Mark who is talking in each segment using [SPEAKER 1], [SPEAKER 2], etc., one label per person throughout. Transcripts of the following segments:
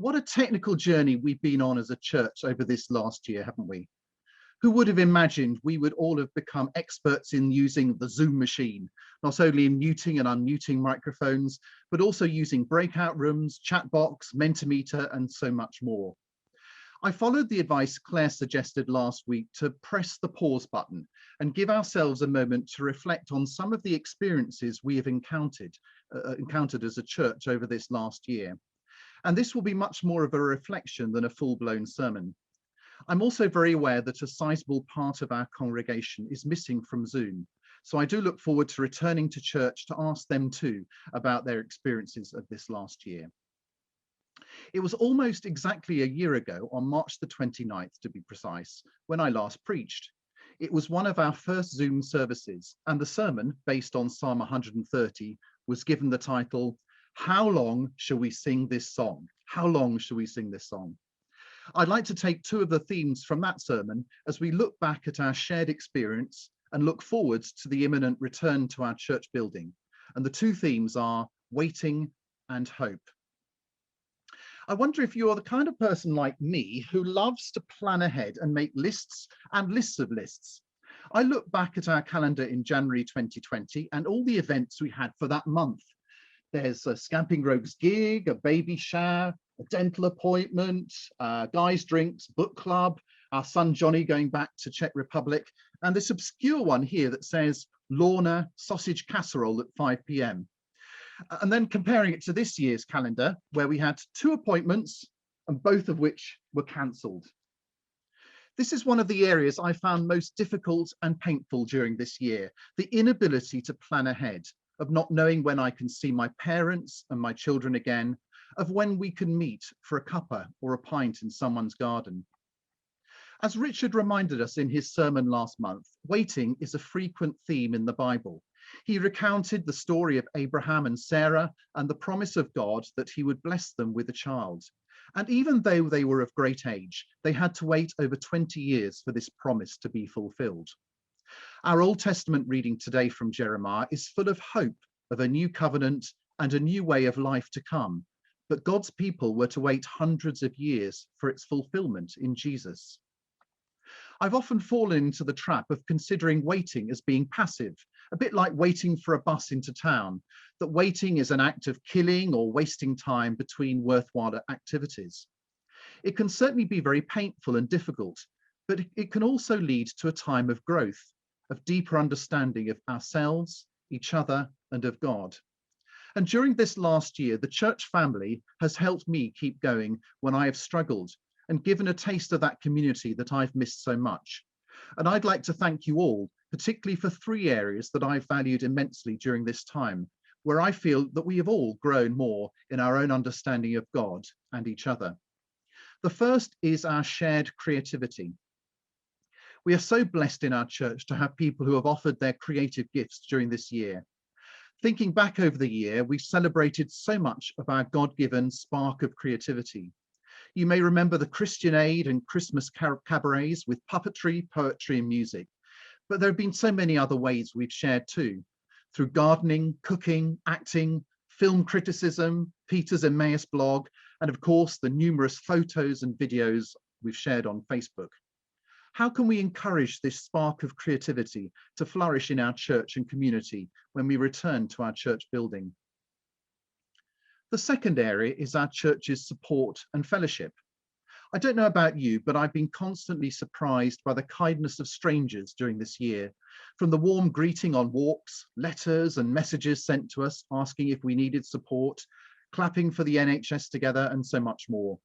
[SPEAKER 1] What a technical journey we've been on as a church over this last year, haven't we? Who would have imagined we would all have become experts in using the Zoom machine, not only in muting and unmuting microphones, but also using breakout rooms, chat box, Mentimeter, and so much more. I followed the advice Claire suggested last week to press the pause button and give ourselves a moment to reflect on some of the experiences we have encountered as a church over this last year. And this will be much more of a reflection than a full-blown sermon. I'm also very aware that a sizable part of our congregation is missing from Zoom. So I do look forward to returning to church to ask them too about their experiences of this last year. It was almost exactly a year ago, on March the 29th to be precise, when I last preached. It was one of our first Zoom services, and the sermon, based on Psalm 130, was given the title, "How long shall we sing this song?" How long shall we sing this song? I'd like to take two of the themes from that sermon as we look back at our shared experience and look forwards to the imminent return to our church building. And the two themes are waiting and hope. I wonder if you're the kind of person like me who loves to plan ahead and make lists and lists of lists. I look back at our calendar in January 2020 and all the events we had for that month. There's a Scamping Rogues gig, a baby shower, a dental appointment, guys drinks, book club, our son Johnny going back to Czech Republic, and this obscure one here that says Lorna sausage casserole at 5 p.m. And then comparing it to this year's calendar, where we had two appointments and both of which were cancelled. This is one of the areas I found most difficult and painful during this year, the inability to plan ahead, of not knowing when I can see my parents and my children again, of when we can meet for a cuppa or a pint in someone's garden. As Richard reminded us in his sermon last month, waiting is a frequent theme in the Bible. He recounted the story of Abraham and Sarah and the promise of God that he would bless them with a child. And even though they were of great age, they had to wait over 20 years for this promise to be fulfilled. Our Old Testament reading today from Jeremiah is full of hope of a new covenant and a new way of life to come. But God's people were to wait hundreds of years for its fulfillment in Jesus. I've often fallen into the trap of considering waiting as being passive, a bit like waiting for a bus into town, that waiting is an act of killing or wasting time between worthwhile activities. It can certainly be very painful and difficult, but it can also lead to a time of growth, of deeper understanding of ourselves, each other, and of God. And during this last year, the church family has helped me keep going when I have struggled and given a taste of that community that I've missed so much. And I'd like to thank you all, particularly for three areas that I've valued immensely during this time, where I feel that we have all grown more in our own understanding of God and each other. The first is our shared creativity. We are so blessed in our church to have people who have offered their creative gifts during this year. Thinking back over the year, we've celebrated so much of our God-given spark of creativity. You may remember the Christian Aid and Christmas cabarets with puppetry, poetry, and music. But there have been so many other ways we've shared too, through gardening, cooking, acting, film criticism, Peter's Emmaus blog, and of course, the numerous photos and videos we've shared on Facebook. How can we encourage this spark of creativity to flourish in our church and community when we return to our church building? The second area is our church's support and fellowship. I don't know about you, but I've been constantly surprised by the kindness of strangers during this year, from the warm greeting on walks, letters and messages sent to us asking if we needed support, clapping for the NHS together, and so much more.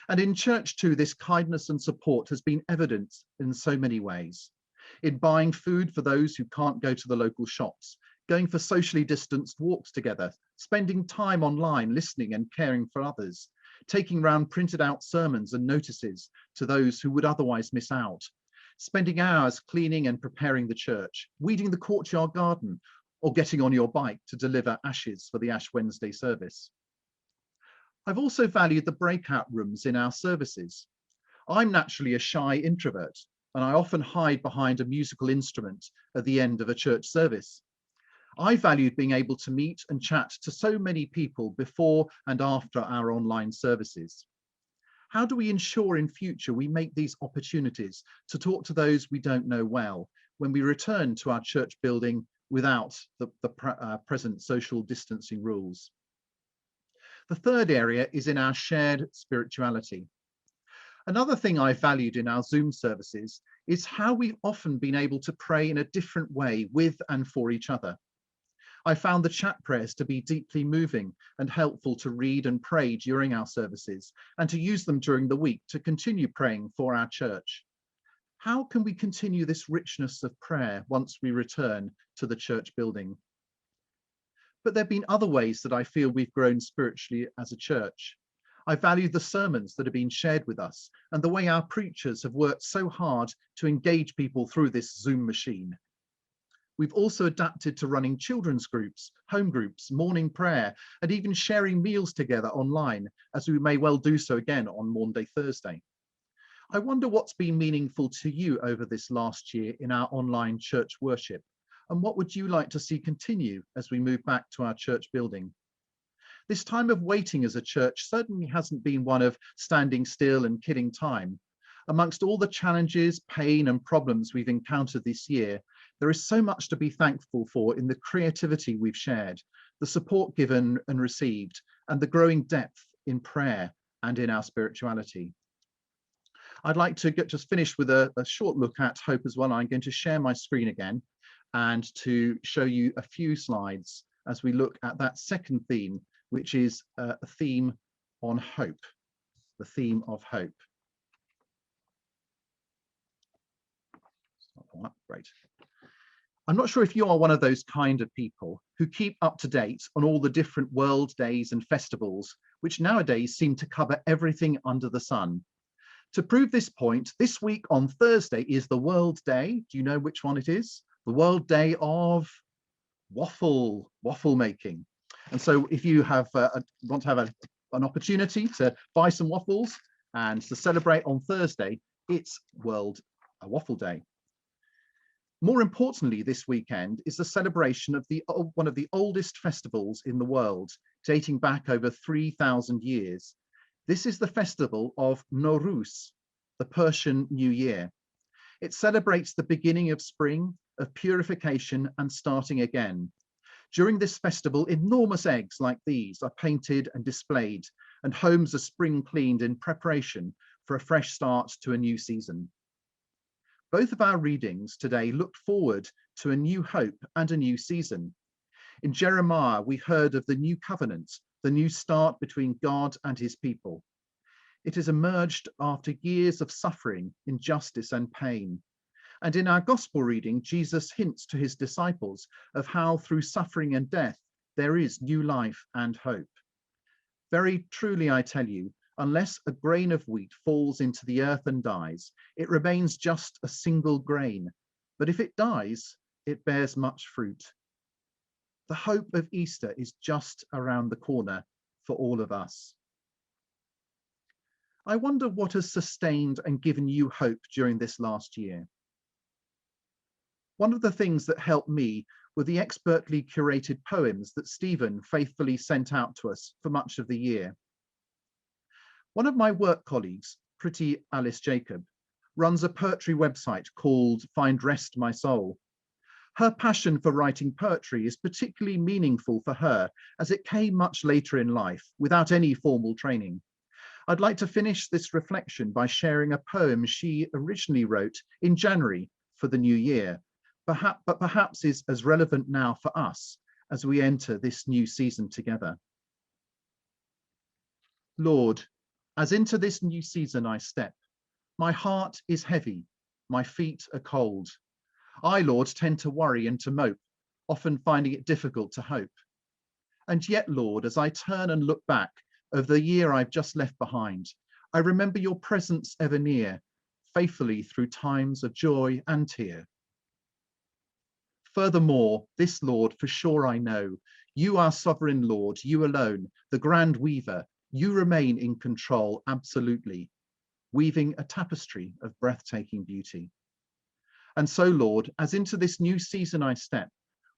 [SPEAKER 1] And in church too, this kindness and support has been evident in so many ways. In buying food for those who can't go to the local shops, going for socially distanced walks together, spending time online listening and caring for others, taking round printed out sermons and notices to those who would otherwise miss out, spending hours cleaning and preparing the church, weeding the courtyard garden, or getting on your bike to deliver ashes for the Ash Wednesday service. I've also valued the breakout rooms in our services. I'm naturally a shy introvert, and I often hide behind a musical instrument at the end of a church service. I valued being able to meet and chat to so many people before and after our online services. How do we ensure in future we make these opportunities to talk to those we don't know well when we return to our church building without the present social distancing rules? The third area is in our shared spirituality. Another thing I valued in our Zoom services is how we've often been able to pray in a different way with and for each other. I found the chat prayers to be deeply moving and helpful to read and pray during our services and to use them during the week to continue praying for our church. How can we continue this richness of prayer once we return to the church building? But there have been other ways that I feel we've grown spiritually as a church. I value the sermons that have been shared with us and the way our preachers have worked so hard to engage people through this Zoom machine. We've also adapted to running children's groups, home groups, morning prayer, and even sharing meals together online, as we may well do so again on Maundy Thursday. I wonder what's been meaningful to you over this last year in our online church worship, and what would you like to see continue as we move back to our church building? This time of waiting as a church certainly hasn't been one of standing still and killing time. Amongst all the challenges, pain, and problems we've encountered this year, there is so much to be thankful for in the creativity we've shared, the support given and received, and the growing depth in prayer and in our spirituality. I'd like to just finish with a short look at hope as well. I'm going to share my screen again and to show you a few slides as we look at that second theme, which is a theme on hope, the theme of hope. Great. I'm not sure if you are one of those kind of people who keep up to date on all the different world days and festivals, which nowadays seem to cover everything under the sun. To prove this point, this week on Thursday is the World Day. Do you know which one it is? The World Day of waffle making. And so if you have want to have an opportunity to buy some waffles and to celebrate on Thursday, it's World Waffle Day. More importantly, this weekend is the celebration of one of the oldest festivals in the world, dating back over 3,000 years. This is the festival of Nowruz, the Persian New Year. It celebrates the beginning of spring, of purification and starting again. During this festival, enormous eggs like these are painted and displayed, and homes are spring cleaned in preparation for a fresh start to a new season. Both of our readings today looked forward to a new hope and a new season. In Jeremiah, we heard of the new covenant, the new start between God and his people. It has emerged after years of suffering, injustice, and pain. And in our gospel reading, Jesus hints to his disciples of how through suffering and death, there is new life and hope. Very truly, I tell you, unless a grain of wheat falls into the earth and dies, it remains just a single grain. But if it dies, it bears much fruit. The hope of Easter is just around the corner for all of us. I wonder what has sustained and given you hope during this last year. One of the things that helped me were the expertly curated poems that Stephen faithfully sent out to us for much of the year. One of my work colleagues, Pretty Alice Jacob, runs a poetry website called Find Rest My Soul. Her passion for writing poetry is particularly meaningful for her as it came much later in life without any formal training. I'd like to finish this reflection by sharing a poem she originally wrote in January for the new year, but perhaps is as relevant now for us as we enter this new season together. Lord, as into this new season I step, my heart is heavy, my feet are cold. I, Lord, tend to worry and to mope, often finding it difficult to hope. And yet, Lord, as I turn and look back over the year I've just left behind, I remember your presence ever near, faithfully through times of joy and tear. Furthermore, this, Lord, for sure I know, you are sovereign Lord, you alone, the grand weaver, you remain in control absolutely, weaving a tapestry of breathtaking beauty. And so, Lord, as into this new season I step,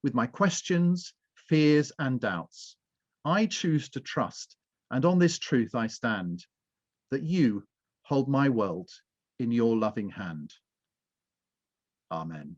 [SPEAKER 1] with my questions, fears, and doubts, I choose to trust, and on this truth I stand, that you hold my world in your loving hand. Amen.